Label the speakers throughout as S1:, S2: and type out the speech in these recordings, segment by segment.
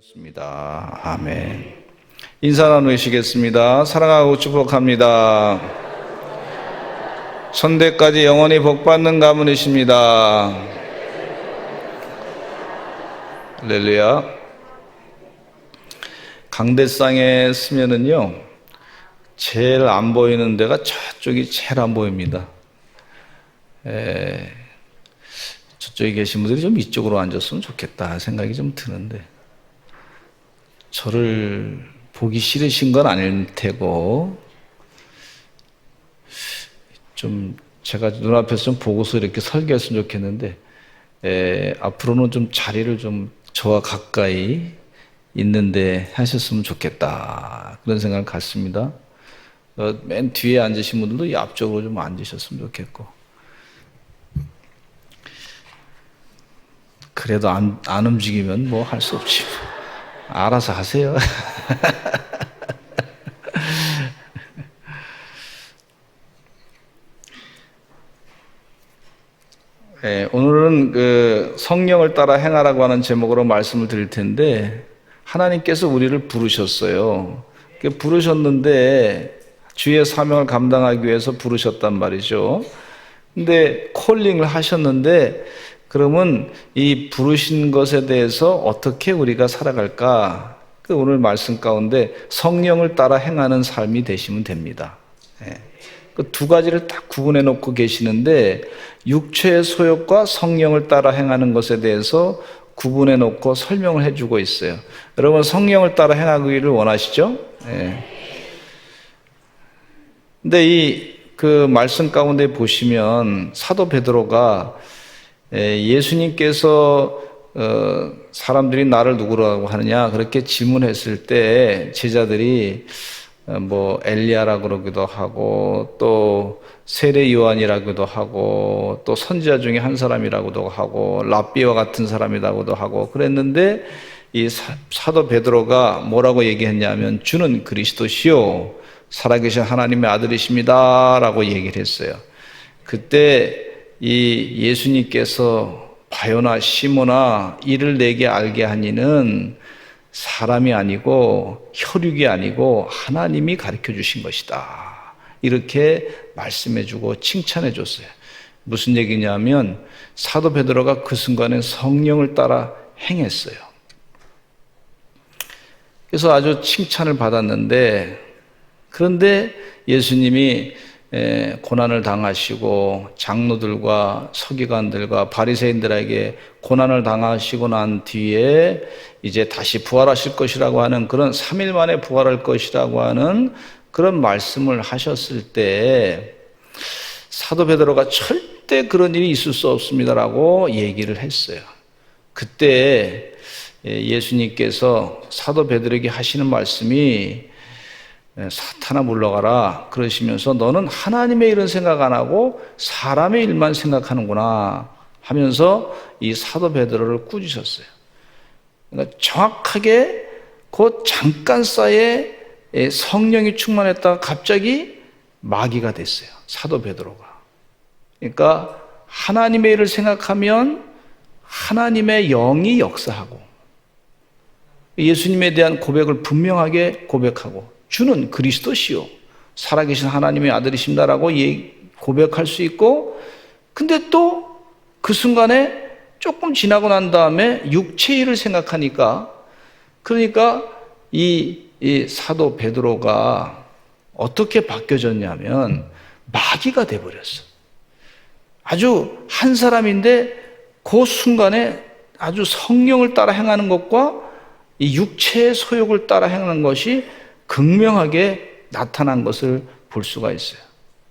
S1: 습니다. 아멘. 인사 나누시겠습니다. 사랑하고 축복합니다. 천대까지 영원히 복받는 가문이십니다. 할렐루야. 강대상에 쓰면은요, 제일 안 보이는 데가 저쪽이 제일 안 보입니다. 저쪽에 계신 분들이 좀 이쪽으로 앉았으면 좋겠다 생각이 좀 드는데, 저를 보기 싫으신 건 아닐 테고, 좀 제가 눈앞에서 좀 보고서 이렇게 설교했으면 좋겠는데, 앞으로는 좀 자리를 좀 저와 가까이 있는데 하셨으면 좋겠다, 그런 생각을 갖습니다. 맨 뒤에 앉으신 분들도 이 앞쪽으로 좀 앉으셨으면 좋겠고, 그래도 안 움직이면 뭐 할 수 없지. 알아서 하세요. 오늘은 그 성령을 따라 행하라고 하는 제목으로 말씀을 드릴 텐데, 하나님께서 우리를 부르셨어요. 부르셨는데 주의 사명을 감당하기 위해서 부르셨단 말이죠. 근데 콜링을 하셨는데, 그러면 이 부르신 것에 대해서 어떻게 우리가 살아갈까? 오늘 말씀 가운데 성령을 따라 행하는 삶이 되시면 됩니다. 그 두 가지를 딱 구분해 놓고 계시는데, 육체의 소욕과 성령을 따라 행하는 것에 대해서 구분해 놓고 설명을 해주고 있어요. 여러분, 성령을 따라 행하기를 원하시죠? 근데 그 말씀 가운데 보시면 사도 베드로가 예수님께서 사람들이 나를 누구라고 하느냐 그렇게 질문했을 때, 제자들이 뭐 엘리야라고 그러기도 하고, 또 세례 요한이라고도 하고, 또 선지자 중에 한 사람이라고도 하고, 랍비와 같은 사람이라고도 하고 그랬는데, 이 사도 베드로가 뭐라고 얘기했냐면, 주는 그리스도시요 살아계신 하나님의 아들이십니다 라고 얘기를 했어요. 그때 이 예수님께서 바요나 시모나 이를 내게 알게 하니는 사람이 아니고 혈육이 아니고 하나님이 가르쳐 주신 것이다, 이렇게 말씀해 주고 칭찬해 줬어요. 무슨 얘기냐면, 사도 베드로가 그 순간에 성령을 따라 행했어요. 그래서 아주 칭찬을 받았는데, 그런데 예수님이 고난을 당하시고 장로들과 서기관들과 바리새인들에게 고난을 당하시고 난 뒤에 이제 다시 부활하실 것이라고 하는, 그런 3일 만에 부활할 것이라고 하는 그런 말씀을 하셨을 때, 사도 베드로가 절대 그런 일이 있을 수 없습니다라고 얘기를 했어요. 그때 예수님께서 사도 베드로에게 하시는 말씀이, 사탄아 물러가라 그러시면서, 너는 하나님의 일은 생각 안 하고 사람의 일만 생각하는구나 하면서 이 사도 베드로를 꾸짖으셨어요. 그러니까 정확하게 그 잠깐 사이에 성령이 충만했다가 갑자기 마귀가 됐어요, 사도 베드로가. 그러니까 하나님의 일을 생각하면 하나님의 영이 역사하고, 예수님에 대한 고백을 분명하게 고백하고, 주는 그리스도시요 살아계신 하나님의 아들이십니다라고 고백할 수 있고, 근데 또 그 순간에 조금 지나고 난 다음에 육체의 일을 생각하니까, 그러니까 이 사도 베드로가 어떻게 바뀌어졌냐면 마귀가 돼버렸어. 아주 한 사람인데 그 순간에 아주 성령을 따라 행하는 것과 이 육체의 소욕을 따라 행하는 것이 극명하게 나타난 것을 볼 수가 있어요.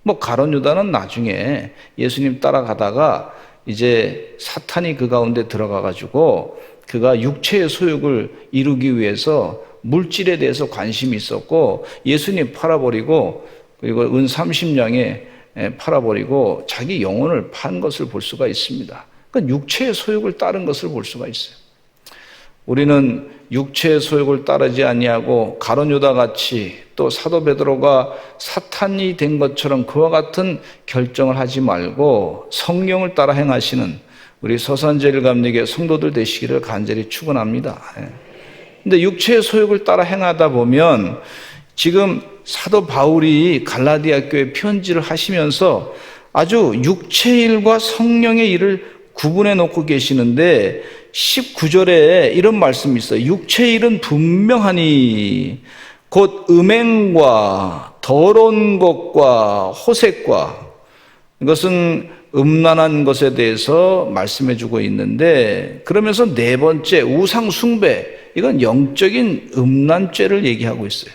S1: 뭐 가룟 유다는 나중에 예수님 따라가다가 이제 사탄이 그 가운데 들어가 가지고, 그가 육체의 소욕을 이루기 위해서 물질에 대해서 관심이 있었고, 예수님 팔아버리고, 그리고 은 30냥에 팔아버리고 자기 영혼을 판 것을 볼 수가 있습니다. 그러니까 육체의 소욕을 따른 것을 볼 수가 있어요. 우리는 육체의 소욕을 따르지 아니하고 가룟 유다 같이, 또 사도 베드로가 사탄이 된 것처럼 그와 같은 결정을 하지 말고 성령을 따라 행하시는 우리 서산제일감리교 성도들 되시기를 간절히 축원합니다. 근데 육체의 소욕을 따라 행하다 보면 지금 사도 바울이 갈라디아 교회에 편지를 하시면서 아주 육체의 일과 성령의 일을 구분해 놓고 계시는데 19절에 이런 말씀이 있어요. 육체의 일은 분명하니 곧 음행과 더러운 것과 호색과, 이것은 음란한 것에 대해서 말씀해 주고 있는데, 그러면서 네 번째 우상 숭배, 이건 영적인 음란죄를 얘기하고 있어요.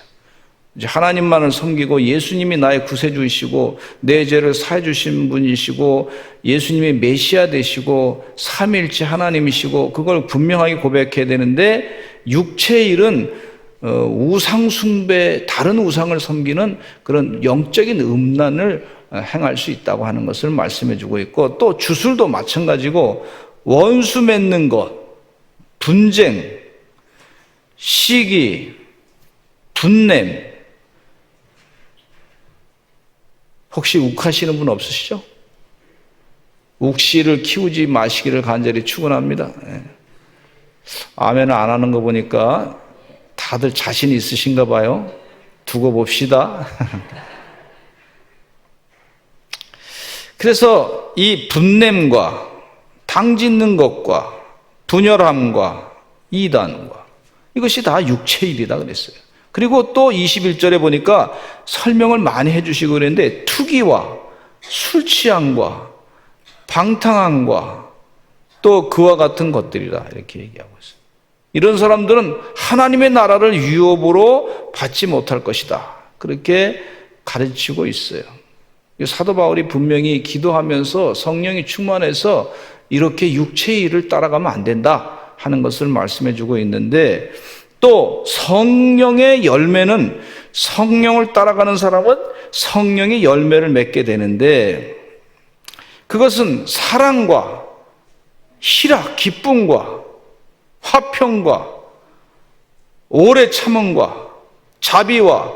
S1: 이제 하나님만을 섬기고 예수님이 나의 구세주이시고 내 죄를 사해 주신 분이시고 예수님이 메시아 되시고 삼위일체 하나님이시고 그걸 분명하게 고백해야 되는데, 육체의 일은 우상 숭배, 다른 우상을 섬기는 그런 영적인 음란을 행할 수 있다고 하는 것을 말씀해 주고 있고, 또 주술도 마찬가지고 원수 맺는 것, 분쟁, 시기, 분냄. 혹시 욱하시는 분 없으시죠? 욱씨를 키우지 마시기를 간절히 축원합니다. 아멘을 안 하는 거 보니까 다들 자신 있으신가 봐요. 두고 봅시다. 그래서 이 분냄과 당짓는 것과 분열함과 이단과, 이것이 다 육체의 일이다 그랬어요. 그리고 또 21절에 보니까 설명을 많이 해주시고 그랬는데, 투기와 술 취함과 방탕함과 또 그와 같은 것들이라 이렇게 얘기하고 있어요. 이런 사람들은 하나님의 나라를 유업으로 받지 못할 것이다, 그렇게 가르치고 있어요. 사도 바울이 분명히 기도하면서 성령이 충만해서 이렇게 육체의 일을 따라가면 안 된다 하는 것을 말씀해 주고 있는데, 또 성령의 열매는, 성령을 따라가는 사람은 성령의 열매를 맺게 되는데, 그것은 사랑과 희락, 기쁨과 화평과 오래 참음과 자비와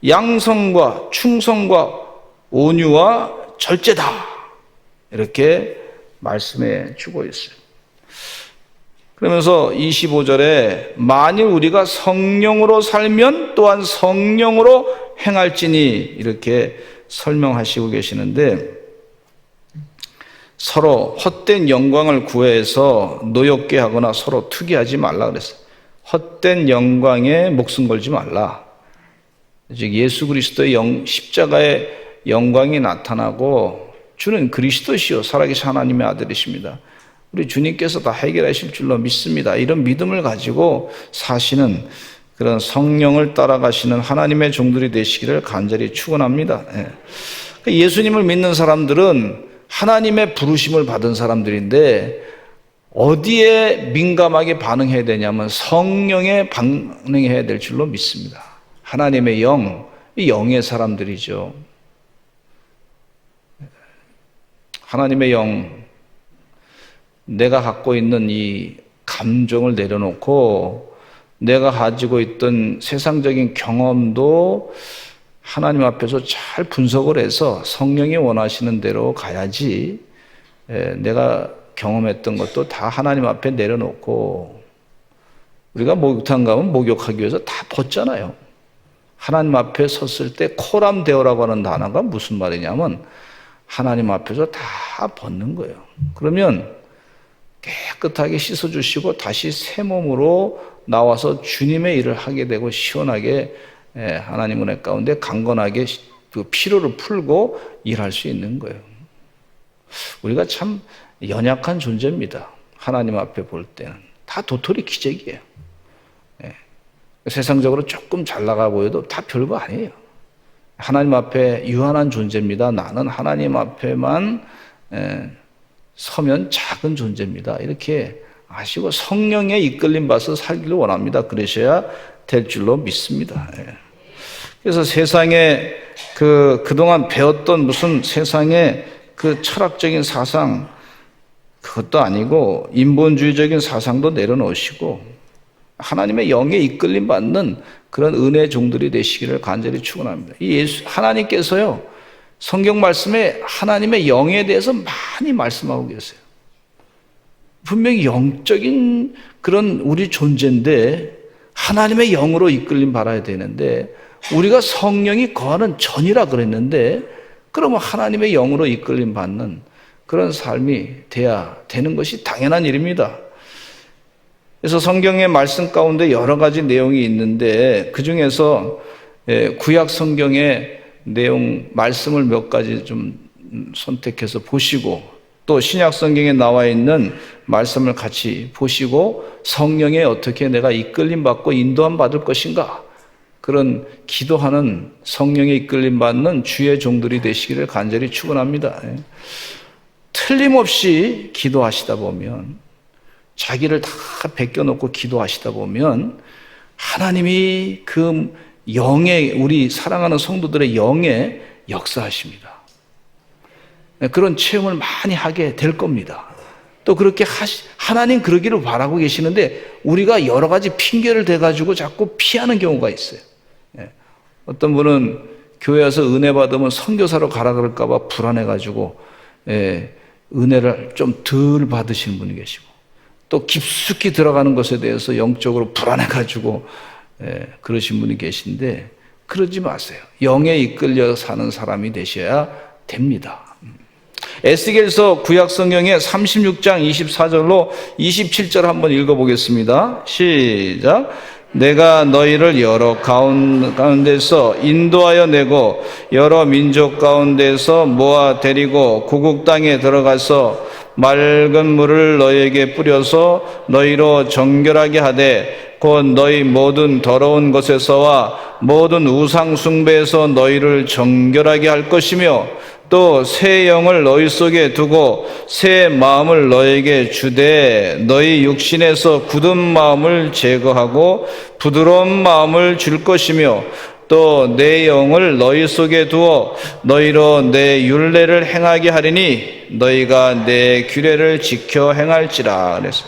S1: 양성과 충성과 온유와 절제다, 이렇게 말씀해 주고 있어요. 그러면서 25절에 만일 우리가 성령으로 살면 또한 성령으로 행할지니, 이렇게 설명하시고 계시는데, 서로 헛된 영광을 구해서 노엽게 하거나 서로 투기하지 말라 그랬어요. 헛된 영광에 목숨 걸지 말라. 즉 예수 그리스도의 십자가의 영광이 나타나고, 주는 그리스도시요 살아계신 하나님의 아들이십니다. 우리 주님께서 다 해결하실 줄로 믿습니다. 이런 믿음을 가지고 사시는 그런 성령을 따라가시는 하나님의 종들이 되시기를 간절히 축원합니다. 예수님을 믿는 사람들은 하나님의 부르심을 받은 사람들인데, 어디에 민감하게 반응해야 되냐면 성령에 반응해야 될 줄로 믿습니다. 하나님의 영, 이 영의 사람들이죠. 하나님의 영, 내가 갖고 있는 이 감정을 내려놓고 내가 가지고 있던 세상적인 경험도 하나님 앞에서 잘 분석을 해서 성령이 원하시는 대로 가야지, 내가 경험했던 것도 다 하나님 앞에 내려놓고, 우리가 목욕탕 가면 목욕하기 위해서 다 벗잖아요. 하나님 앞에 섰을 때 코람 되어라고 하는 단어가 무슨 말이냐면 하나님 앞에서 다 벗는 거예요. 그러면 깨끗하게 씻어주시고 다시 새 몸으로 나와서 주님의 일을 하게 되고, 시원하게 하나님 은혜 가운데 강건하게 그 피로를 풀고 일할 수 있는 거예요. 우리가 참 연약한 존재입니다. 하나님 앞에 볼 때는 다 도토리 기적이에요. 세상적으로 조금 잘 나가 보여도 다 별거 아니에요. 하나님 앞에 유한한 존재입니다. 나는 하나님 앞에만 서면 작은 존재입니다. 이렇게 아시고 성령의 이끌림 받아서 살기를 원합니다. 그러셔야 될 줄로 믿습니다. 그래서 세상에 그동안 배웠던 무슨 세상의 그 철학적인 사상, 그것도 아니고 인본주의적인 사상도 내려놓으시고 하나님의 영에 이끌림 받는 그런 은혜의 종들이 되시기를 간절히 축원합니다. 이 하나님께서요, 성경 말씀에 하나님의 영에 대해서 많이 말씀하고 계세요. 분명히 영적인 그런 우리 존재인데 하나님의 영으로 이끌림 받아야 되는데 우리가 성령이 거하는 전이라 그랬는데 그러면 하나님의 영으로 이끌림 받는 그런 삶이 돼야 되는 것이 당연한 일입니다. 그래서 성경의 말씀 가운데 여러 가지 내용이 있는데 그 중에서 구약 성경의 내용 말씀을 몇 가지 좀 선택해서 보시고 또 신약 성경에 나와 있는 말씀을 같이 보시고 성령에 어떻게 내가 이끌림 받고 인도함 받을 것인가 그런 기도하는 성령에 이끌림 받는 주의 종들이 되시기를 간절히 축원합니다. 틀림없이 기도하시다 보면 자기를 다 베껴놓고 기도하시다 보면 하나님이 그 영에 우리 사랑하는 성도들의 영에 역사하십니다. 그런 체험을 많이 하게 될 겁니다. 또 그렇게 하나님 그러기를 바라고 계시는데 우리가 여러 가지 핑계를 대가지고 자꾸 피하는 경우가 있어요. 어떤 분은 교회 와서 은혜 받으면 선교사로 가라 그럴까 봐 불안해가지고 은혜를 좀 덜 받으시는 분이 계시고 또 깊숙이 들어가는 것에 대해서 영적으로 불안해가지고 그러신 분이 계신데 그러지 마세요. 영에 이끌려 사는 사람이 되셔야 됩니다. 에스겔서 구약 성경의 36장 24절로 27절 한번 읽어보겠습니다. 시작. 내가 너희를 여러 가운데서 인도하여 내고 여러 민족 가운데서 모아 데리고 고국 땅에 들어가서 맑은 물을 너희에게 뿌려서 너희로 정결하게 하되 곧 너희 모든 더러운 것에서와 모든 우상 숭배에서 너희를 정결하게 할 것이며 또 새 영을 너희 속에 두고 새 마음을 너희에게 주되 너희 육신에서 굳은 마음을 제거하고 부드러운 마음을 줄 것이며 또 내 영을 너희 속에 두어 너희로 내 율례를 행하게 하리니 너희가 내 규례를 지켜 행할지라. 그래서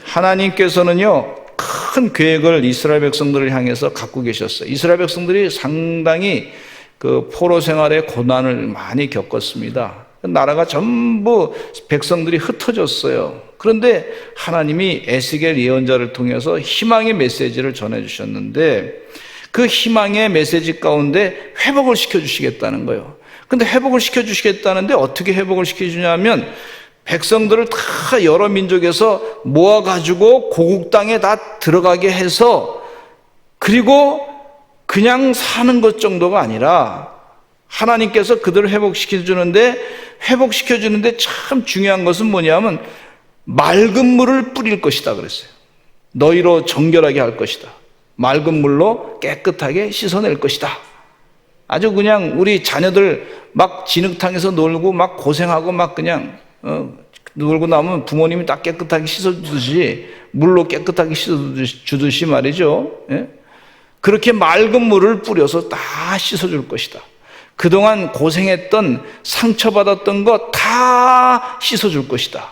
S1: 하나님께서는요 큰 계획을 이스라엘 백성들을 향해서 갖고 계셨어요. 이스라엘 백성들이 상당히 그 포로 생활의 고난을 많이 겪었습니다. 나라가 전부 백성들이 흩어졌어요. 그런데 하나님이 에스겔 예언자를 통해서 희망의 메시지를 전해주셨는데 그 희망의 메시지 가운데 회복을 시켜주시겠다는 거예요. 근데 회복을 시켜주시겠다는데 어떻게 회복을 시켜주냐면 백성들을 다 여러 민족에서 모아가지고 고국 땅에 다 들어가게 해서 그리고 그냥 사는 것 정도가 아니라 하나님께서 그들을 회복시켜주는데 참 중요한 것은 뭐냐면 맑은 물을 뿌릴 것이다 그랬어요. 너희로 정결하게 할 것이다. 맑은 물로 깨끗하게 씻어낼 것이다. 아주 그냥 우리 자녀들 막 진흙탕에서 놀고 막 고생하고 막 그냥 놀고 나면 부모님이 딱 깨끗하게 씻어주듯이 물로 깨끗하게 씻어주듯이 말이죠. 예? 그렇게 맑은 물을 뿌려서 다 씻어줄 것이다. 그동안 고생했던 상처받았던 거 다 씻어줄 것이다.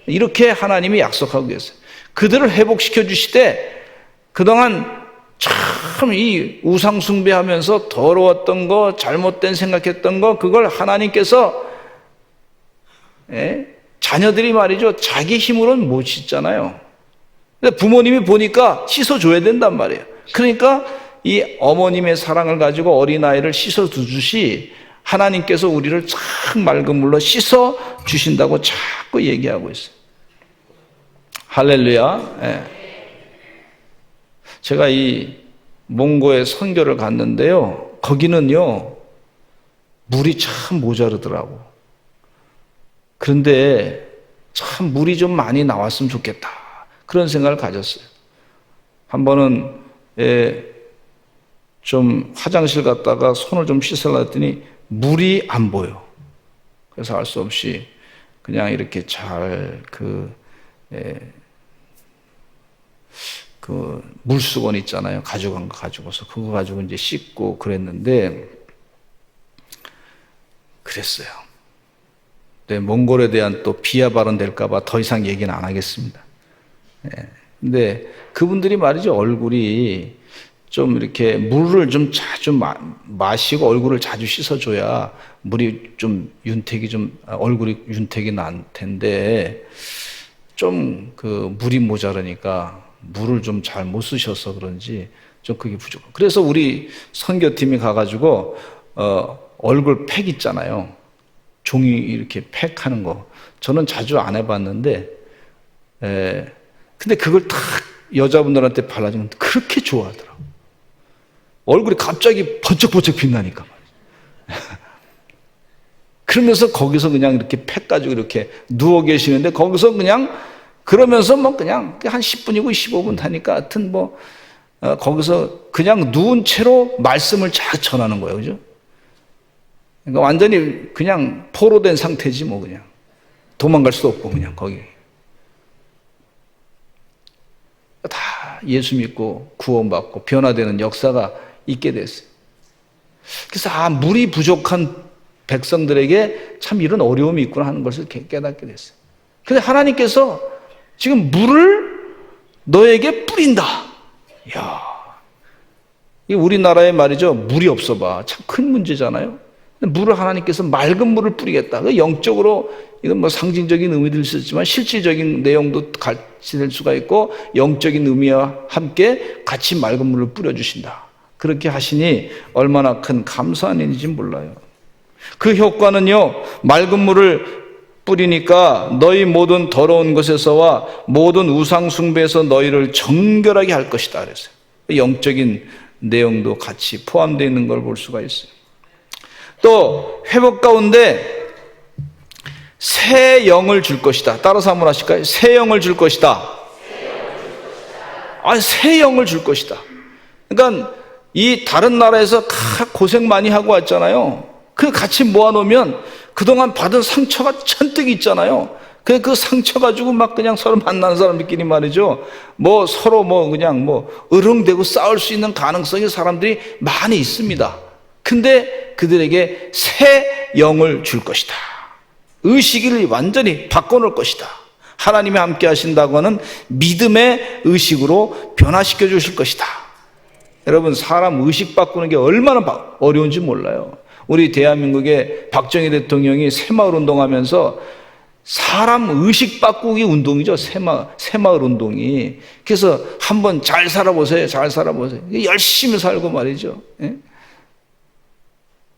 S1: 이렇게 하나님이 약속하고 계세요. 그들을 회복시켜 주시되 그동안 참 이 우상 숭배하면서 더러웠던 거 잘못된 생각했던 거 그걸 하나님께서 자녀들이 말이죠 자기 힘으로는 못 씻잖아요. 근데 부모님이 보니까 씻어줘야 된단 말이에요. 그러니까 이 어머님의 사랑을 가지고 어린아이를 씻어주듯이 하나님께서 우리를 참 맑은 물로 씻어 주신다고 자꾸 얘기하고 있어요. 할렐루야. 제가 이 몽고에 선교를 갔는데요. 거기는요 물이 참 모자르더라고. 그런데 참 물이 좀 많이 나왔으면 좋겠다 그런 생각을 가졌어요. 한 번은 좀 화장실 갔다가 손을 좀 씻으려 했더니 물이 안 보여. 그래서 알 수 없이 그냥 이렇게 잘 그 물수건 있잖아요. 가져간 거 가지고서 그거 가지고 이제 씻고 그랬는데 그랬어요. 네, 몽골에 대한 또 비하 발언 될까봐 더 이상 얘기는 안 하겠습니다. 근데 그분들이 말이죠 얼굴이 좀 이렇게 물을 좀 자주 마시고 얼굴을 자주 씻어줘야 물이 좀 윤택이 좀 얼굴이 윤택이 날 텐데 좀 그 물이 모자라니까 물을 좀 잘 못 쓰셔서 그런지 좀 그게 부족해요. 그래서 우리 선교팀이 가가지고 얼굴 팩 있잖아요. 종이 이렇게 팩하는 거. 저는 자주 안 해봤는데, 근데 그걸 딱 여자분들한테 발라주면 그렇게 좋아하더라고. 얼굴이 갑자기 번쩍번쩍 빛나니까 말이죠. 그러면서 거기서 그냥 이렇게 팩 가지고 이렇게 누워 계시는데 거기서 그냥 그러면서 뭐 그냥 한 10분이고 15분 하니까 하여튼 뭐 거기서 그냥 누운 채로 말씀을 잘 전하는 거예요. 그죠? 그러니까 완전히 그냥 포로된 상태지 뭐 그냥. 도망갈 수도 없고 그냥 거기. 다 예수 믿고 구원받고 변화되는 역사가 있게 됐어요. 그래서 물이 부족한 백성들에게 참 이런 어려움이 있구나 하는 것을 깨닫게 됐어요. 근데 하나님께서 지금 물을 너에게 뿌린다. 이야, 이 우리나라에 말이죠, 물이 없어 봐. 참 큰 문제잖아요. 물을 하나님께서 맑은 물을 뿌리겠다. 영적으로 이건 뭐 상징적인 의미도 있었지만 실질적인 내용도 같이 될 수가 있고 영적인 의미와 함께 같이 맑은 물을 뿌려주신다. 그렇게 하시니 얼마나 큰 감사한 일인지 몰라요. 그 효과는요, 맑은 물을 뿌리니까 너희 모든 더러운 것에서와 모든 우상 숭배에서 너희를 정결하게 할 것이다 그랬어요. 영적인 내용도 같이 포함되어 있는 걸 볼 수가 있어요. 또 회복 가운데 새 영을 줄 것이다. 따라서 한번 하실까요? 새 영을 줄 것이다. 새 영을 줄 것이다. 그러니까 이 다른 나라에서 고생 많이 하고 왔잖아요. 그 같이 모아놓으면 그동안 받은 상처가 잔뜩 있잖아요. 그 상처 가지고 막 그냥 서로 만나는 사람들끼리 말이죠. 뭐 서로 뭐 그냥 뭐 으릉대고 싸울 수 있는 가능성이 사람들이 많이 있습니다. 근데 그들에게 새 영을 줄 것이다. 의식을 완전히 바꿔놓을 것이다. 하나님이 함께 하신다고 하는 믿음의 의식으로 변화시켜 주실 것이다. 여러분, 사람 의식 바꾸는 게 얼마나 어려운지 몰라요. 우리 대한민국의 박정희 대통령이 새마을 운동하면서 사람 의식 바꾸기 운동이죠. 새마을 운동이. 그래서 한번 잘 살아보세요. 잘 살아보세요. 열심히 살고 말이죠. 예?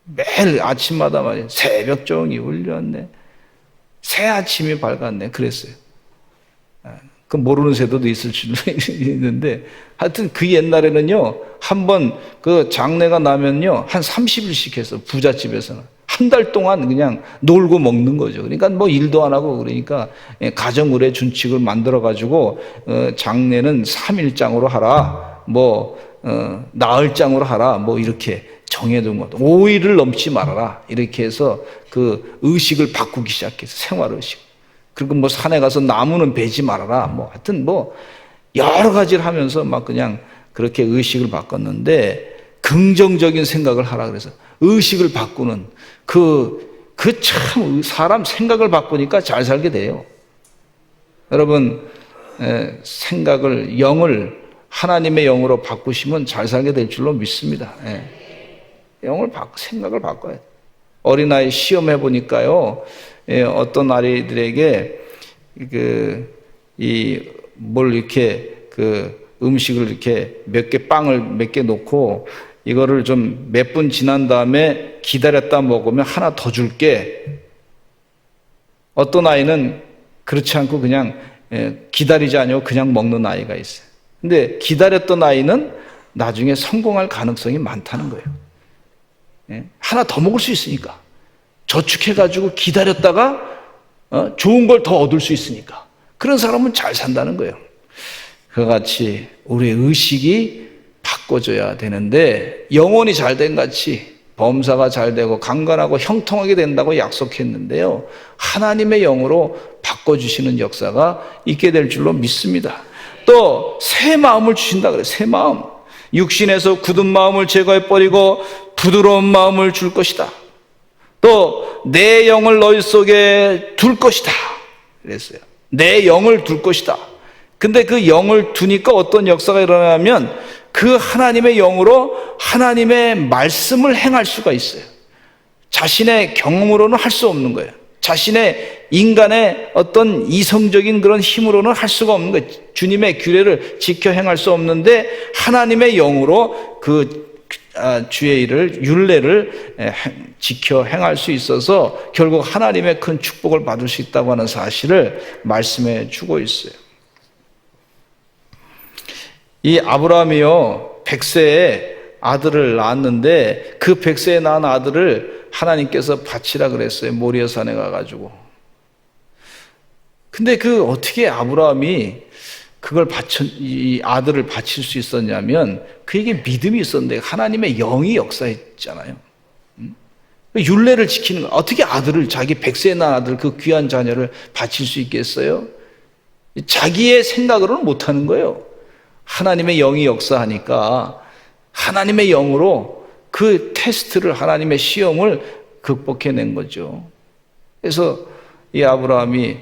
S1: 매일 아침마다 말이에요. 새벽 종이 울렸네. 새 아침이 밝았네. 그랬어요. 그 모르는 새도 있을 수도 있는데 하여튼 그 옛날에는요, 한번 그 장례가 나면요, 한 30일씩 해서 부잣집에서는 한 달 동안 그냥 놀고 먹는 거죠. 그러니까 뭐 일도 안 하고 그러니까 가정의례 준칙을 만들어 가지고 장례는 3일장으로 하라, 뭐 나흘장으로 하라, 뭐 이렇게 정해둔 것. 5일을 넘지 말아라. 이렇게 해서 그 의식을 바꾸기 시작해서 생활의식. 그리고 뭐 산에 가서 나무는 베지 말아라. 뭐 하여튼 뭐 여러 가지를 하면서 막 그냥 그렇게 의식을 바꿨는데 긍정적인 생각을 하라 그래서 의식을 바꾸는 참 사람 생각을 바꾸니까 잘 살게 돼요. 여러분, 생각을, 영을 하나님의 영으로 바꾸시면 잘 살게 될 줄로 믿습니다. 생각을 바꿔야 돼요. 어린아이 시험해 보니까요, 어떤 아이들에게 뭘 이렇게 음식을 이렇게 빵을 몇 개 놓고 이거를 좀 몇 분 지난 다음에 기다렸다 먹으면 하나 더 줄게. 어떤 아이는 그렇지 않고 그냥 기다리지 않고 그냥 먹는 아이가 있어요. 근데 기다렸던 아이는 나중에 성공할 가능성이 많다는 거예요. 하나 더 먹을 수 있으니까. 저축해가지고 기다렸다가 좋은 걸 더 얻을 수 있으니까. 그런 사람은 잘 산다는 거예요. 그와 같이 우리의 의식이 바꿔줘야 되는데 영혼이 잘된 같이 범사가 잘 되고 강건하고 형통하게 된다고 약속했는데요, 하나님의 영으로 바꿔주시는 역사가 있게 될 줄로 믿습니다. 또 새 마음을 주신다 그래요. 새 마음. 육신에서 굳은 마음을 제거해버리고 부드러운 마음을 줄 것이다. 또 내 영을 너희 속에 둘 것이다 그랬어요. 내 영을 둘 것이다. 근데 그 영을 두니까 어떤 역사가 일어나냐면 그 하나님의 영으로 하나님의 말씀을 행할 수가 있어요. 자신의 경험으로는 할 수 없는 거예요. 자신의 인간의 어떤 이성적인 그런 힘으로는 할 수가 없는 거예요. 주님의 규례를 지켜 행할 수 없는데 하나님의 영으로 그 주의 일을, 율례를 지켜 행할 수 있어서 결국 하나님의 큰 축복을 받을 수 있다고 하는 사실을 말씀해 주고 있어요. 이 아브라함이요, 100세에 아들을 낳았는데 그 100세에 낳은 아들을 하나님께서 바치라 그랬어요. 모리아 산에 가가지고. 근데 그 어떻게 아브라함이 그걸 이 아들을 바칠 수 있었냐면 그에게 믿음이 있었는데 하나님의 영이 역사했잖아요. 율례를 지키는 거. 어떻게 아들을, 자기 100세에 낳은 아들, 그 귀한 자녀를 바칠 수 있겠어요? 자기의 생각으로는 못하는 거예요. 하나님의 영이 역사하니까 하나님의 영으로 그 테스트를, 하나님의 시험을 극복해낸 거죠. 그래서 이 아브라함이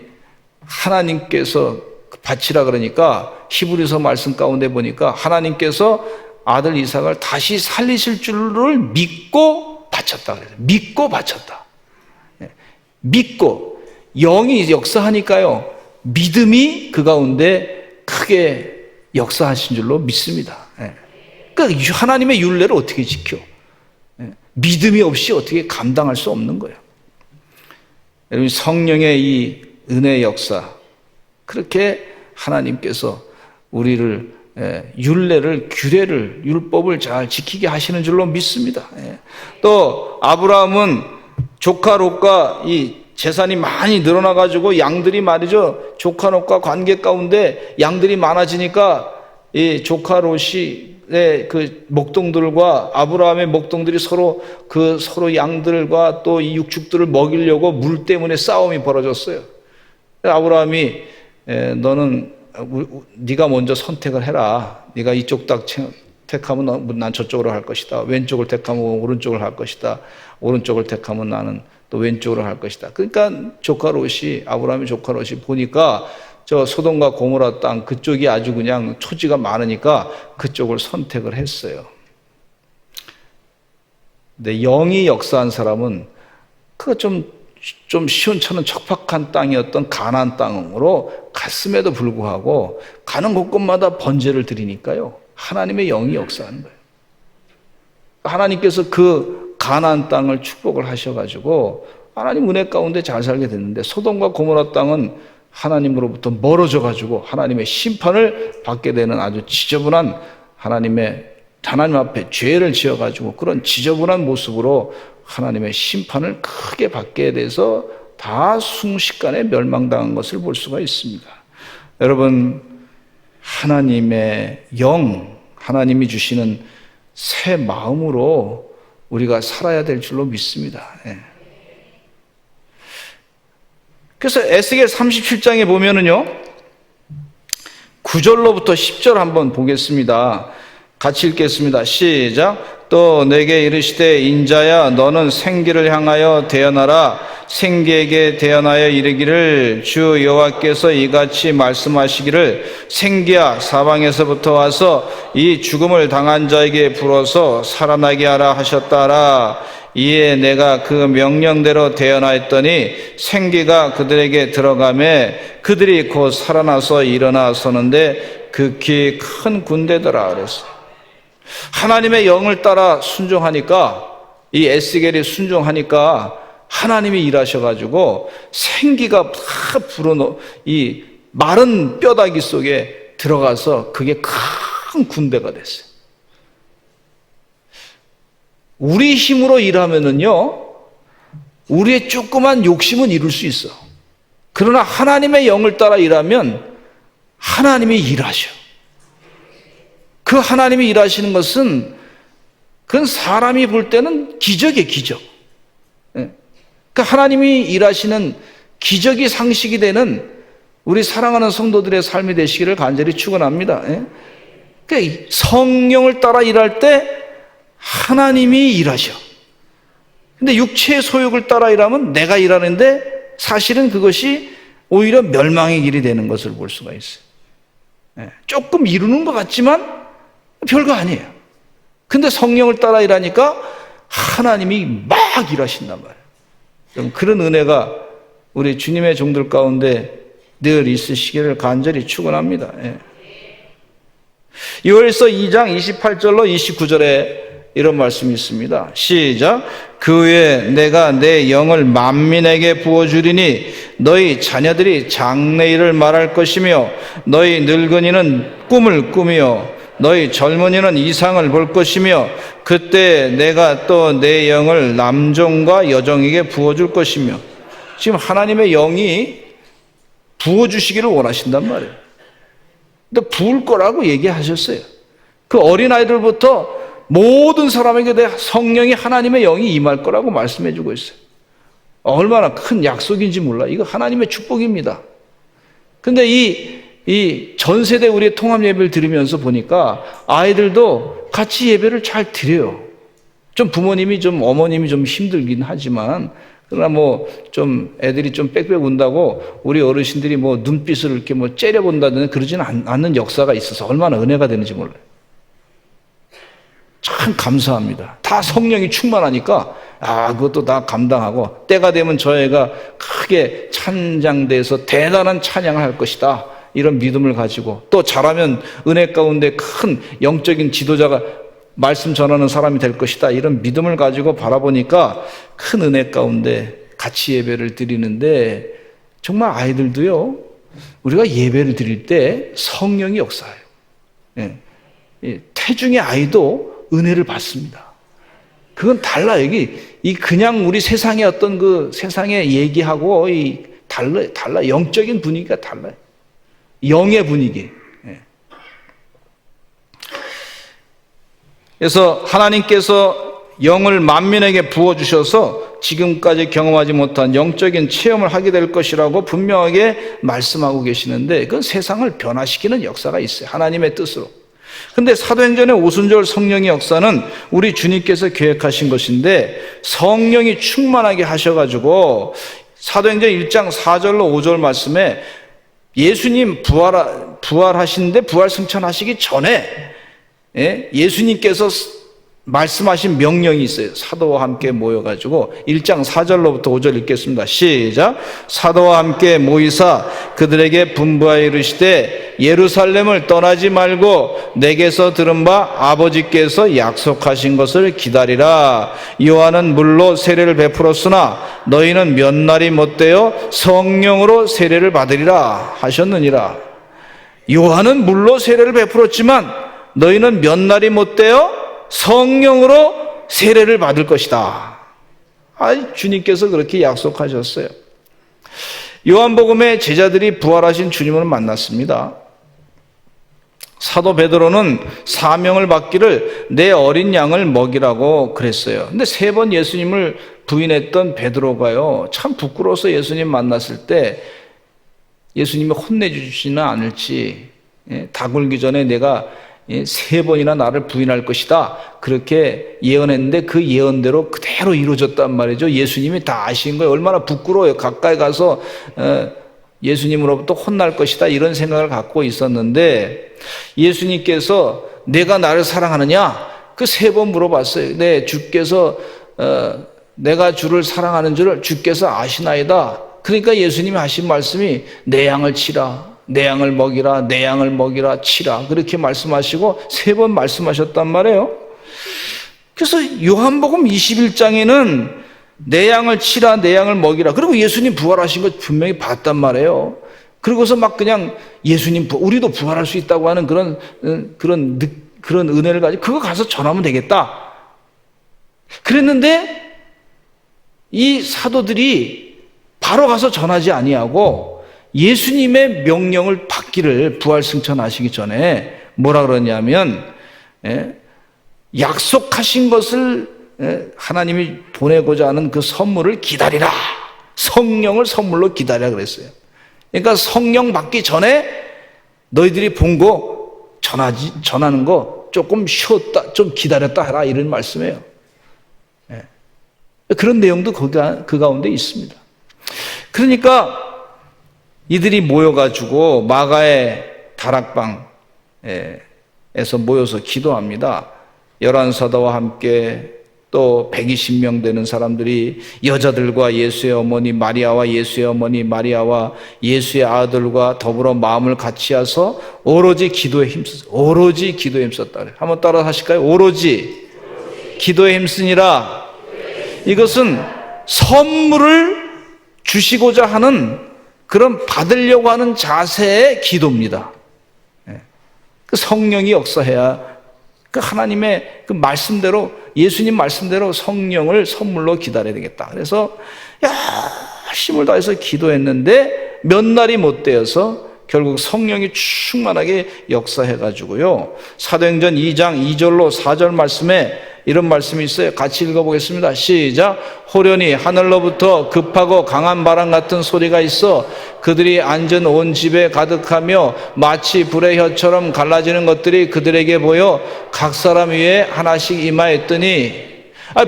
S1: 하나님께서 바치라 그러니까 히브리서 말씀 가운데 보니까 하나님께서 아들 이삭을 다시 살리실 줄을 믿고 바쳤다 그래요. 믿고 바쳤다. 믿고, 영이 역사하니까요, 믿음이 그 가운데 크게 역사하신 줄로 믿습니다. 그러니까 하나님의 율례를 어떻게 지켜? 믿음이 없이 어떻게 감당할 수 없는 거예요. 여러분, 성령의 이 은혜의 역사, 그렇게 하나님께서 우리를 율례를, 규례를, 율법을 잘 지키게 하시는 줄로 믿습니다. 또 아브라함은 조카 롯과 이 재산이 많이 늘어나가지고 양들이 말이죠, 조카 롯과 관계 가운데 양들이 많아지니까 이 조카 롯이 그 목동들과 아브라함의 목동들이 서로 양들과 또 이 육축들을 먹이려고 물 때문에 싸움이 벌어졌어요. 아브라함이 너는 네가 먼저 선택을 해라. 네가 이쪽 딱 택하면 난 저쪽으로 할 것이다. 왼쪽을 택하면 오른쪽을 할 것이다. 오른쪽을 택하면 나는 또 왼쪽으로 할 것이다. 그러니까 아브라함의 조카 롯이 보니까 저 소돔과 고모라 땅 그쪽이 아주 그냥 토지가 많으니까 그쪽을 선택을 했어요. 근데 영이 역사한 사람은 그거 좀 시원찮은 척박한 땅이었던 가나안 땅으로 갔음에도 불구하고 가는 곳곳마다 번제를 드리니까요, 하나님의 영이 역사하는 거예요. 하나님께서 그 가나안 땅을 축복을 하셔가지고 하나님 은혜 가운데 잘 살게 됐는데, 소돔과 고모라 땅은 하나님으로부터 멀어져 가지고 하나님의 심판을 받게 되는 아주 지저분한, 하나님 앞에 죄를 지어 가지고 그런 지저분한 모습으로 하나님의 심판을 크게 받게 돼서 다 순식간에 멸망당한 것을 볼 수가 있습니다. 여러분, 하나님의 영, 하나님이 주시는 새 마음으로 우리가 살아야 될 줄로 믿습니다. 그래서 에스겔 37장에 보면은요, 9절로부터 10절 한번 보겠습니다. 같이 읽겠습니다. 시작. 또 내게 이르시되 인자야, 너는 생기를 향하여 대언하라. 생기에게 대언하여 이르기를, 주 여호와께서 이같이 말씀하시기를, 생기야, 사방에서부터 와서 이 죽음을 당한 자에게 불어서 살아나게 하라 하셨다라. 이에 내가 그 명령대로 대언하였더니 생기가 그들에게 들어가매 그들이 곧 살아나서 일어나 서는데 극히 큰 군대더라 그랬어요. 하나님의 영을 따라 순종하니까, 이 에스겔이 순종하니까 하나님이 일하셔가지고 생기가 다 이 마른 뼈다귀 속에 들어가서 그게 큰 군대가 됐어요. 우리 힘으로 일하면은요, 우리의 조그만 욕심은 이룰 수 있어. 그러나 하나님의 영을 따라 일하면 하나님이 일하셔. 그 하나님이 일하시는 것은, 그건 사람이 볼 때는 기적이에요, 기적. 그러니까 하나님이 일하시는 기적이 상식이 되는 우리 사랑하는 성도들의 삶이 되시기를 간절히 축원합니다. 그러니까 성령을 따라 일할 때 하나님이 일하셔. 근데 육체의 소욕을 따라 일하면 내가 일하는데 사실은 그것이 오히려 멸망의 길이 되는 것을 볼 수가 있어요. 조금 이루는 것 같지만 별거 아니에요. 근데 성령을 따라 일하니까 하나님이 막 일하신단 말이에요. 그런 은혜가 우리 주님의 종들 가운데 늘 있으시기를 간절히 축원합니다. 요엘서 2장 28절로 29절에 이런 말씀이 있습니다. 시작. 그 후에 내가 내 영을 만민에게 부어주리니 너희 자녀들이 장래일을 말할 것이며 너희 늙은이는 꿈을 꾸며 너희 젊은이는 이상을 볼 것이며 그때 내가 또 내 영을 남종과 여종에게 부어줄 것이며. 지금 하나님의 영이 부어주시기를 원하신단 말이에요. 근데 부을 거라고 얘기하셨어요. 그 어린아이들부터 모든 사람에게 성령이 하나님의 영이 임할 거라고 말씀해 주고 있어요. 얼마나 큰 약속인지 몰라. 이거 하나님의 축복입니다. 근데 이 전 세대 우리의 통합 예배를 들으면서 보니까 아이들도 같이 예배를 잘 드려요. 좀 부모님이 좀 어머님이 좀 힘들긴 하지만 그러나 뭐 좀 애들이 좀 빽빽 운다고 우리 어르신들이 뭐 눈빛을 이렇게 뭐 째려본다든지 그러지는 않는 역사가 있어서 얼마나 은혜가 되는지 몰라요. 참 감사합니다. 다 성령이 충만하니까 그것도 다 감당하고 때가 되면 저 애가 크게 찬양대에서 대단한 찬양을 할 것이다. 이런 믿음을 가지고 또 잘하면 은혜 가운데 큰 영적인 지도자가 말씀 전하는 사람이 될 것이다. 이런 믿음을 가지고 바라보니까 큰 은혜 가운데 같이 예배를 드리는데 정말 아이들도요. 우리가 예배를 드릴 때 성령이 역사해요. 태중의 아이도 은혜를 받습니다. 그건 달라요. 이 그냥 우리 세상의 어떤 그 세상의 얘기하고 달라. 영적인 분위기가 달라요. 영의 분위기. 그래서 하나님께서 영을 만민에게 부어주셔서 지금까지 경험하지 못한 영적인 체험을 하게 될 것이라고 분명하게 말씀하고 계시는데 그건 세상을 변화시키는 역사가 있어요. 하나님의 뜻으로. 근데 사도행전의 오순절 성령의 역사는 우리 주님께서 계획하신 것인데 성령이 충만하게 하셔가지고 사도행전 1장 4절로 5절 말씀에 예수님 부활하시는데 부활 승천하시기 전에 예수님께서 말씀하신 명령이 있어요. 사도와 함께 모여가지고 1장 4절로부터 5절 읽겠습니다. 시작. 사도와 함께 모이사 그들에게 분부하여 이르시되 예루살렘을 떠나지 말고 내게서 들은 바 아버지께서 약속하신 것을 기다리라. 요한은 물로 세례를 베풀었으나 너희는 몇 날이 못되어 성령으로 세례를 받으리라 하셨느니라. 요한은 물로 세례를 베풀었지만 너희는 몇 날이 못되어 성령으로 세례를 받을 것이다. 주님께서 그렇게 약속하셨어요. 요한복음에 제자들이 부활하신 주님을 만났습니다. 사도 베드로는 사명을 받기를 내 어린 양을 먹이라고 그랬어요. 근데 3번 예수님을 부인했던 베드로가요, 참 부끄러워서 예수님 만났을 때 예수님이 혼내주시지는 않을지, 다 굴기 전에 내가 3번이나 나를 부인할 것이다 그렇게 예언했는데 그 예언대로 그대로 이루어졌단 말이죠. 예수님이 다 아신 거예요. 얼마나 부끄러워요. 가까이 가서 예수님으로부터 혼날 것이다 이런 생각을 갖고 있었는데 예수님께서 내가 나를 사랑하느냐 그 3번 물어봤어요. 네, 주께서 내가 주를 사랑하는 줄을 주께서 아시나이다. 그러니까 예수님이 하신 말씀이 내 양을 치라, 내 양을 먹이라, 내 양을 먹이라, 치라 그렇게 말씀하시고 3번 말씀하셨단 말이에요. 그래서 요한복음 21장에는 내 양을 치라, 내 양을 먹이라. 그리고 예수님 부활하신 거 분명히 봤단 말이에요. 그리고서 막 그냥 예수님 우리도 부활할 수 있다고 하는 그런 은혜를 가지고 그거 가서 전하면 되겠다 그랬는데 이 사도들이 바로 가서 전하지 아니하고 예수님의 명령을 받기를 부활 승천하시기 전에 뭐라 그러냐면 약속하신 것을 하나님이 보내고자 하는 그 선물을 기다리라. 성령을 선물로 기다리라 그랬어요. 그러니까 성령 받기 전에 너희들이 본 거 전하는 거 조금 쉬었다, 좀 기다렸다 하라 이런 말씀이에요. 그런 내용도 그 가운데 있습니다. 그러니까 이들이 모여가지고 마가의 다락방 모여서 기도합니다. 11사도와 함께 또 120명 되는 사람들이 여자들과 예수의 어머니 마리아와 예수의 어머니 마리아와 예수의 아들과 더불어 마음을 같이 해서 오로지 기도에 힘썼어요. 오로지 기도에 힘썼다 그래요. 한번 따라 하실까요? 오로지 기도에 힘쓰니라. 이것은 선물을 주시고자 하는 그런 받으려고 하는 자세의 기도입니다. 그 성령이 역사해야 그 하나님의 그 말씀대로, 예수님 말씀대로 성령을 선물로 기다려야 되겠다. 그래서 열심을 다해서 기도했는데 몇 날이 못 되어서 결국 성령이 충만하게 역사해가지고요. 사도행전 2장 2절로 4절 말씀에 이런 말씀이 있어요. 같이 읽어보겠습니다. 시작. 호련히 하늘로부터 급하고 강한 바람 같은 소리가 있어 그들이 앉은 온 집에 가득하며 마치 불의 혀처럼 갈라지는 것들이 그들에게 보여 각 사람 위에 하나씩 임하였더니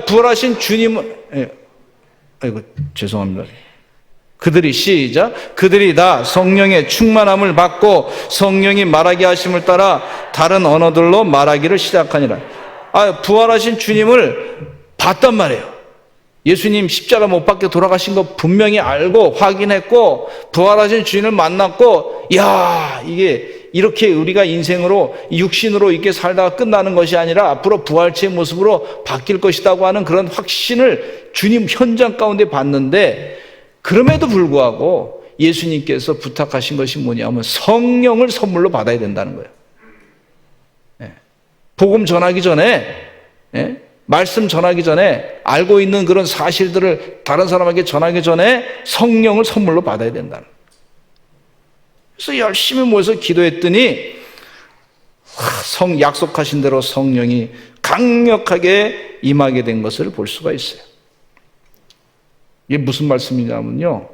S1: 부활하신 주님은 아이고 죄송합니다. 그들이 시작. 그들이 다 성령의 충만함을 받고 성령이 말하게 하심을 따라 다른 언어들로 말하기를 시작하니라. 부활하신 주님을 봤단 말이에요. 예수님 십자가 못 박혀 돌아가신 거 분명히 알고 확인했고 부활하신 주님을 만났고 이게 이렇게 우리가 인생으로 육신으로 이렇게 살다가 끝나는 것이 아니라 앞으로 부활체의 모습으로 바뀔 것이라고 하는 그런 확신을 주님 현장 가운데 봤는데 그럼에도 불구하고 예수님께서 부탁하신 것이 뭐냐면 성령을 선물로 받아야 된다는 거예요. 복음 전하기 전에, 말씀 전하기 전에 알고 있는 그런 사실들을 다른 사람에게 전하기 전에 성령을 선물로 받아야 된다는 거예요. 그래서 열심히 모여서 기도했더니 약속하신 대로 성령이 강력하게 임하게 된 것을 볼 수가 있어요. 이게 무슨 말씀이냐면요,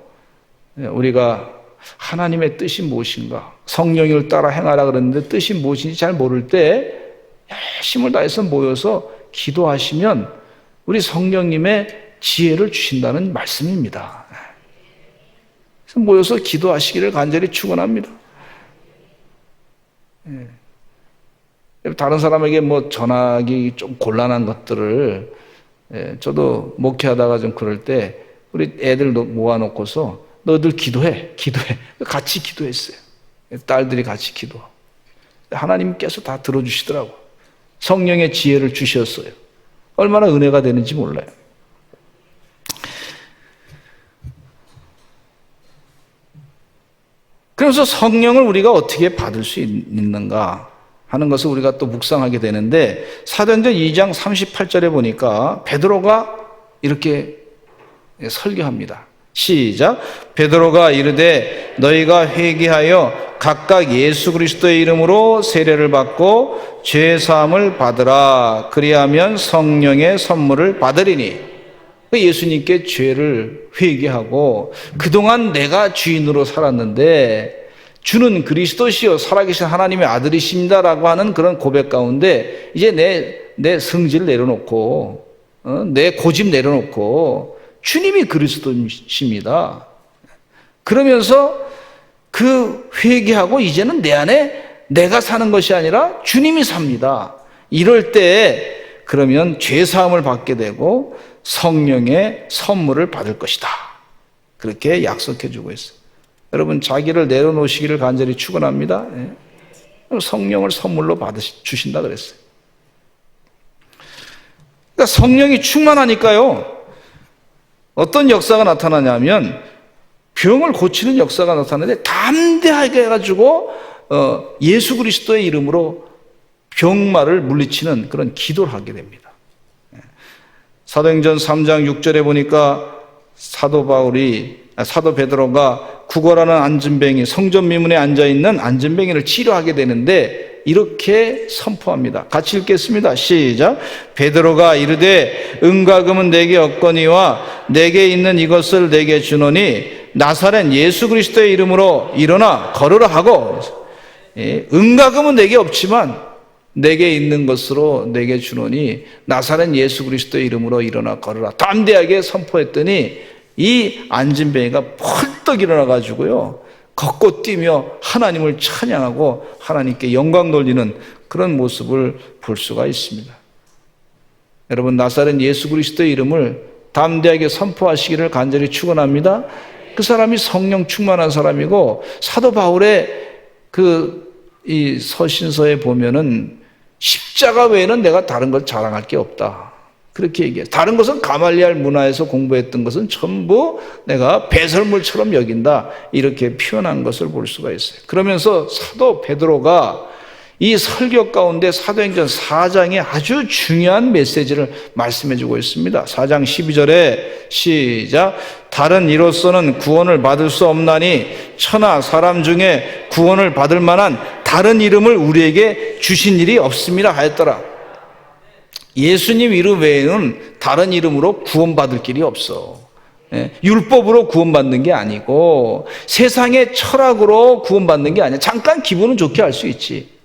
S1: 우리가 하나님의 뜻이 무엇인가, 성령을 따라 행하라 그랬는데 뜻이 무엇인지 잘 모를 때 열심을 다해서 모여서 기도하시면 우리 성령님의 지혜를 주신다는 말씀입니다. 그래서 모여서 기도하시기를 간절히 축원합니다. 다른 사람에게 전하기 좀 곤란한 것들을 저도 목회하다가 좀 그럴 때 우리 애들 모아놓고서 너희들 기도해. 같이 기도했어요. 딸들이 같이 기도하고 하나님께서 다 들어주시더라고요. 성령의 지혜를 주셨어요. 얼마나 은혜가 되는지 몰라요. 그래서 성령을 우리가 어떻게 받을 수 있는가 하는 것을 우리가 또 묵상하게 되는데 사도행전 2장 38절에 보니까 베드로가 이렇게 설교합니다. 시작. 베드로가 이르되 너희가 회개하여 각각 예수 그리스도의 이름으로 세례를 받고 죄 사함을 받으라. 그리하면 성령의 선물을 받으리니. 예수님께 죄를 회개하고 그동안 내가 주인으로 살았는데 주는 그리스도시요 살아계신 하나님의 아들이십니다라고 하는 그런 고백 가운데 이제 내 성질 내려놓고 내 고집 내려놓고 주님이 그리스도십니다. 그러면서 그 회개하고 이제는 내 안에 내가 사는 것이 아니라 주님이 삽니다. 이럴 때 그러면 죄사함을 받게 되고 성령의 선물을 받을 것이다. 그렇게 약속해 주고 있어요. 여러분 자기를 내려놓으시기를 간절히 축원합니다. 성령을 선물로 주신다 그랬어요. 그러니까 성령이 충만하니까요. 어떤 역사가 나타나냐면 병을 고치는 역사가 나타나는데 담대하게 해가지고 예수 그리스도의 이름으로 병마를 물리치는 그런 기도를 하게 됩니다. 사도행전 3장 6절에 보니까 사도 베드로가 구걸하는 안진뱅이, 성전 미문에 앉아있는 안진뱅이를 치료하게 되는데 이렇게 선포합니다. 같이 읽겠습니다. 시작. 베드로가 이르되 은과 금은 내게 없거니와 내게 있는 이것을 내게 주노니 나사렛 예수 그리스도의 이름으로 일어나 걸으라 하고, 은과 금은 내게 없지만 내게 있는 것으로 내게 주노니 나사렛 예수 그리스도의 이름으로 일어나 걸으라. 담대하게 선포했더니 이 안진뱅이가 펄떡 일어나 가지고요 걷고 뛰며 하나님을 찬양하고 하나님께 영광 돌리는 그런 모습을 볼 수가 있습니다. 여러분, 나사렛 예수 그리스도의 이름을 담대하게 선포하시기를 간절히 축원합니다. 그 사람이 성령 충만한 사람이고, 사도 바울의 이 서신서에 보면은 십자가 외에는 내가 다른 걸 자랑할 게 없다, 그렇게 얘기해요. 다른 것은 가말리알 문화에서 공부했던 것은 전부 내가 배설물처럼 여긴다, 이렇게 표현한 것을 볼 수가 있어요. 그러면서 사도 베드로가 이 설교 가운데 사도행전 4장에 아주 중요한 메시지를 말씀해 주고 있습니다. 4장 12절에 시작. 다른 이로서는 구원을 받을 수 없나니 천하 사람 중에 구원을 받을 만한 다른 이름을 우리에게 주신 일이 없음이라 하였더라. 예수님 이름 외에는 다른 이름으로 구원받을 길이 없어. 율법으로 구원받는 게 아니고 세상의 철학으로 구원받는 게 아니야. 잠깐 기분은 좋게 할 수 있지.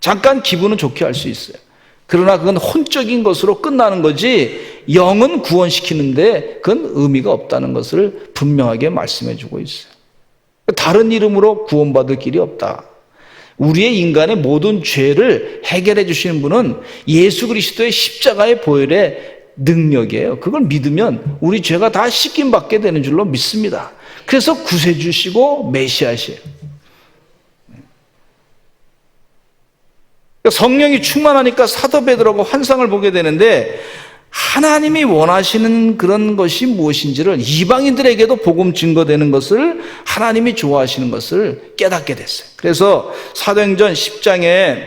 S1: 잠깐 기분은 좋게 할 수 있어요. 그러나 그건 혼적인 것으로 끝나는 거지 영은 구원시키는데 그건 의미가 없다는 것을 분명하게 말씀해 주고 있어요. 다른 이름으로 구원받을 길이 없다. 우리의 인간의 모든 죄를 해결해 주시는 분은 예수 그리스도의 십자가의 보혈의 능력이에요. 그걸 믿으면 우리 죄가 다 씻김 받게 되는 줄로 믿습니다. 그래서 구세주시고 메시아시에요. 성령이 충만하니까 사도 베드로가 환상을 보게 되는데, 하나님이 원하시는 그런 것이 무엇인지를, 이방인들에게도 복음 증거되는 것을, 하나님이 좋아하시는 것을 깨닫게 됐어요. 그래서 사도행전 10장에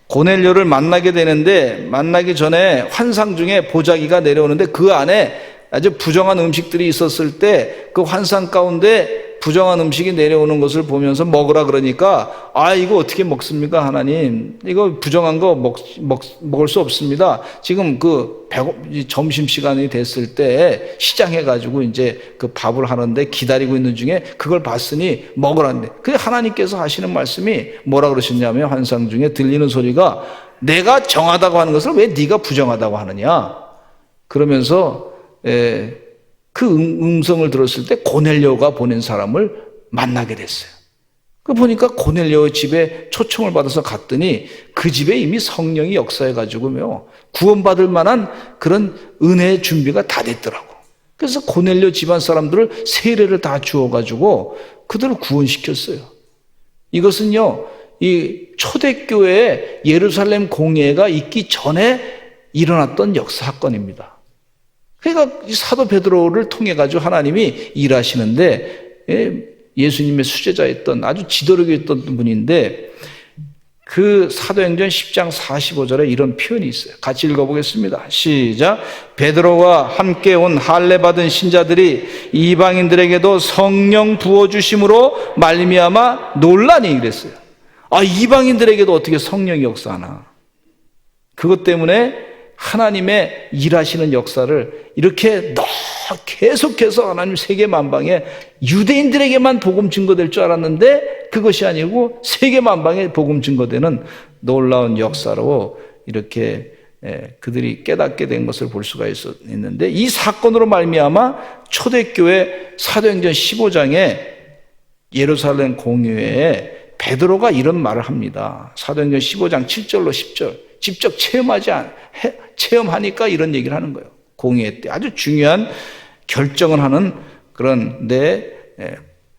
S1: 고넬료를 만나게 되는데, 만나기 전에 환상 중에 보자기가 내려오는데 그 안에 아주 부정한 음식들이 있었을 때 그 환상 가운데 부정한 음식이 내려오는 것을 보면서 먹으라 그러니까, 이거 어떻게 먹습니까 하나님, 이거 부정한 거 먹을 수 없습니다. 지금 점심시간이 됐을 때 시장해 가지고 이제 그 밥을 하는데 기다리고 있는 중에 그걸 봤으니 먹으라는데, 그 하나님께서 하시는 말씀이 뭐라 그러셨냐면, 환상 중에 들리는 소리가 내가 정하다고 하는 것을 왜 네가 부정하다고 하느냐, 그러면서 그 음성을 들었을 때 고넬료가 보낸 사람을 만나게 됐어요. 그 보니까 고넬료 집에 초청을 받아서 갔더니 그 집에 이미 성령이 역사해가지고요, 구원받을 만한 그런 은혜의 준비가 다 됐더라고. 그래서 고넬료 집안 사람들을 세례를 다 주어가지고 그들을 구원시켰어요. 이것은요, 이 초대교회의 예루살렘 공예가 있기 전에 일어났던 역사 사건입니다. 그러니까 사도 베드로를 통해 가지고 하나님이 일하시는데, 예수님의 수제자였던 아주 지도력이 있던 분인데, 그 사도행전 10장 45절에 이런 표현이 있어요. 같이 읽어보겠습니다. 시작. 베드로와 함께 온 할례 받은 신자들이 이방인들에게도 성령 부어주심으로 말미암아 놀라니, 그랬어요. 이방인들에게도 어떻게 성령이 역사하나. 그것 때문에 하나님의 일하시는 역사를 이렇게 계속해서 하나님 세계 만방에, 유대인들에게만 복음 증거될 줄 알았는데 그것이 아니고 세계 만방에 복음 증거되는 놀라운 역사로 이렇게 그들이 깨닫게 된 것을 볼 수가 있는데, 이 사건으로 말미암아 초대교회 사도행전 15장에 예루살렘 공회에 베드로가 이런 말을 합니다. 사도행전 15장 7절로 10절. 직접 체험하니까 이런 얘기를 하는 거예요. 공회 때 아주 중요한 결정을 하는 그런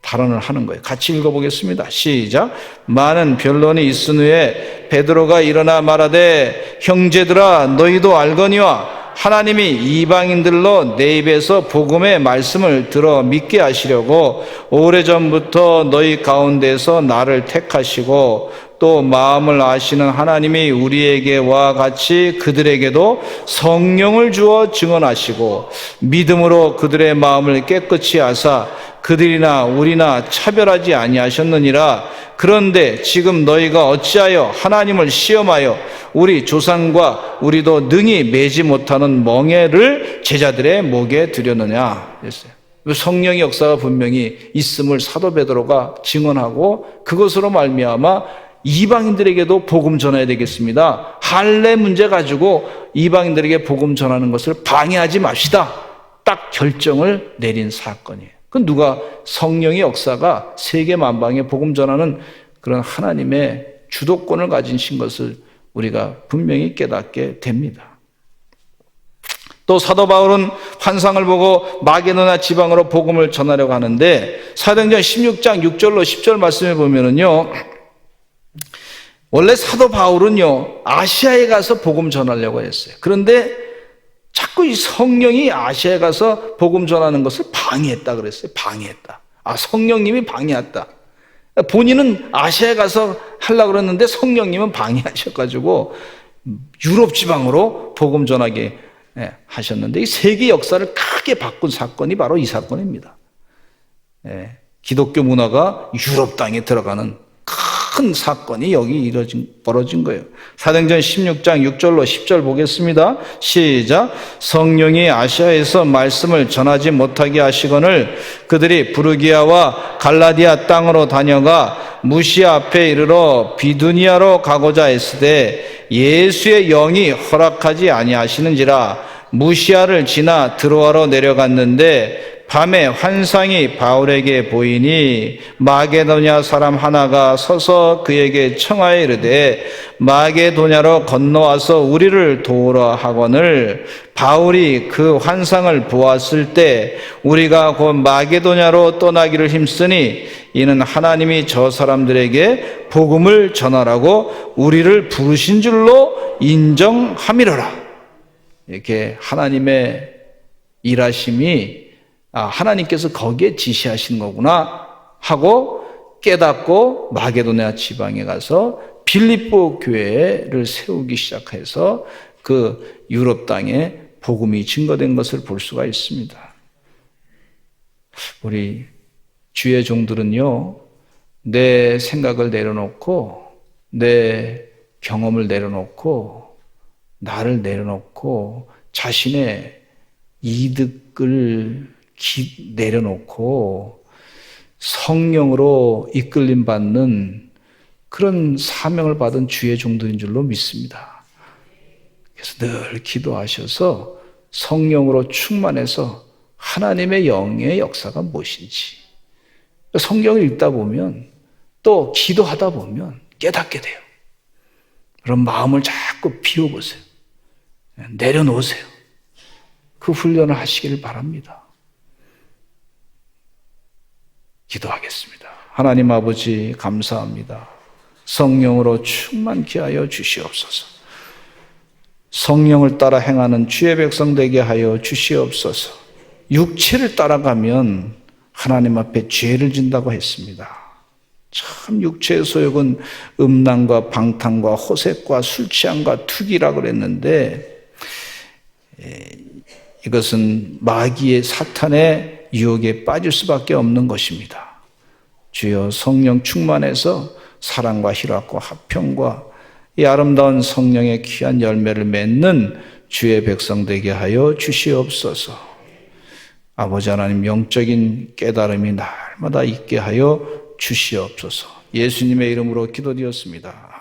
S1: 발언을 하는 거예요. 같이 읽어보겠습니다. 시작. 많은 변론이 있은 후에 베드로가 일어나 말하되, 형제들아 너희도 알거니와 하나님이 이방인들로 내 입에서 복음의 말씀을 들어 믿게 하시려고 오래전부터 너희 가운데서 나를 택하시고, 또 마음을 아시는 하나님이 우리에게와 같이 그들에게도 성령을 주어 증언하시고 믿음으로 그들의 마음을 깨끗이 하사 그들이나 우리나 차별하지 아니하셨느니라. 그런데 지금 너희가 어찌하여 하나님을 시험하여 우리 조상과 우리도 능히 매지 못하는 멍에를 제자들의 목에 두려느냐 했어요. 성령의 역사가 분명히 있음을 사도 베드로가 증언하고, 그것으로 말미암아 이방인들에게도 복음 전해야 되겠습니다. 할례 문제 가지고 이방인들에게 복음 전하는 것을 방해하지 맙시다, 딱 결정을 내린 사건이에요. 그건 누가, 성령의 역사가 세계 만방에 복음 전하는 그런 하나님의 주도권을 가지신 것을 우리가 분명히 깨닫게 됩니다. 또 사도 바울은 환상을 보고 마게도냐 지방으로 복음을 전하려고 하는데 사도행전 16장 6절로 10절 말씀에 보면은요, 원래 사도 바울은요 아시아에 가서 복음 전하려고 했어요. 그런데 자꾸 이 성령이 아시아에 가서 복음 전하는 것을 방해했다 그랬어요. 방해했다. 성령님이 방해했다. 본인은 아시아에 가서 하려고 그랬는데 성령님은 방해하셔가지고 유럽 지방으로 복음 전하게 하셨는데, 이 세계 역사를 크게 바꾼 사건이 바로 이 사건입니다. 기독교 문화가 유럽 땅에 들어가는 큰 사건이 여기 벌어진 거예요. 사도행전 16장 6절로 10절 보겠습니다. 시작. 성령이 아시아에서 말씀을 전하지 못하게 하시거늘 그들이 부르기아와 갈라디아 땅으로 다녀가 무시아 앞에 이르러 비두니아로 가고자 했으되 예수의 영이 허락하지 아니하시는지라 무시아를 지나 드로아로 내려갔는데 밤에 환상이 바울에게 보이니 마게도냐 사람 하나가 서서 그에게 청하여 이르되 마게도냐로 건너와서 우리를 도우라 하거늘 바울이 그 환상을 보았을 때 우리가 곧 마게도냐로 떠나기를 힘쓰니 이는 하나님이 저 사람들에게 복음을 전하라고 우리를 부르신 줄로 인정함이로라. 이렇게 하나님의 일하심이 하나님께서 거기에 지시하신 거구나 하고 깨닫고 마게도냐 지방에 가서 빌립보 교회를 세우기 시작해서 그 유럽 땅에 복음이 증거된 것을 볼 수가 있습니다. 우리 주의 종들은요, 내 생각을 내려놓고 내 경험을 내려놓고 나를 내려놓고 자신의 이득을 내려놓고 성령으로 이끌림 받는 그런 사명을 받은 주의 종들인 줄로 믿습니다. 그래서 늘 기도하셔서 성령으로 충만해서 하나님의 영의 역사가 무엇인지 성경을 읽다 보면 또 기도하다 보면 깨닫게 돼요. 그런 마음을 자꾸 비워보세요. 내려놓으세요. 그 훈련을 하시기를 바랍니다. 기도하겠습니다. 하나님 아버지 감사합니다. 성령으로 충만케 하여 주시옵소서. 성령을 따라 행하는 주의 백성 되게 하여 주시옵소서. 육체를 따라가면 하나님 앞에 죄를 진다고 했습니다. 참 육체의 소욕은 음란과 방탕과 호색과 술취함과 투기라 그랬는데 이것은 마귀의 사탄의 유혹에 빠질 수밖에 없는 것입니다. 주여 성령 충만해서 사랑과 희락과 화평과 이 아름다운 성령의 귀한 열매를 맺는 주의 백성 되게 하여 주시옵소서. 아버지 하나님 영적인 깨달음이 날마다 있게 하여 주시옵소서. 예수님의 이름으로 기도드렸습니다.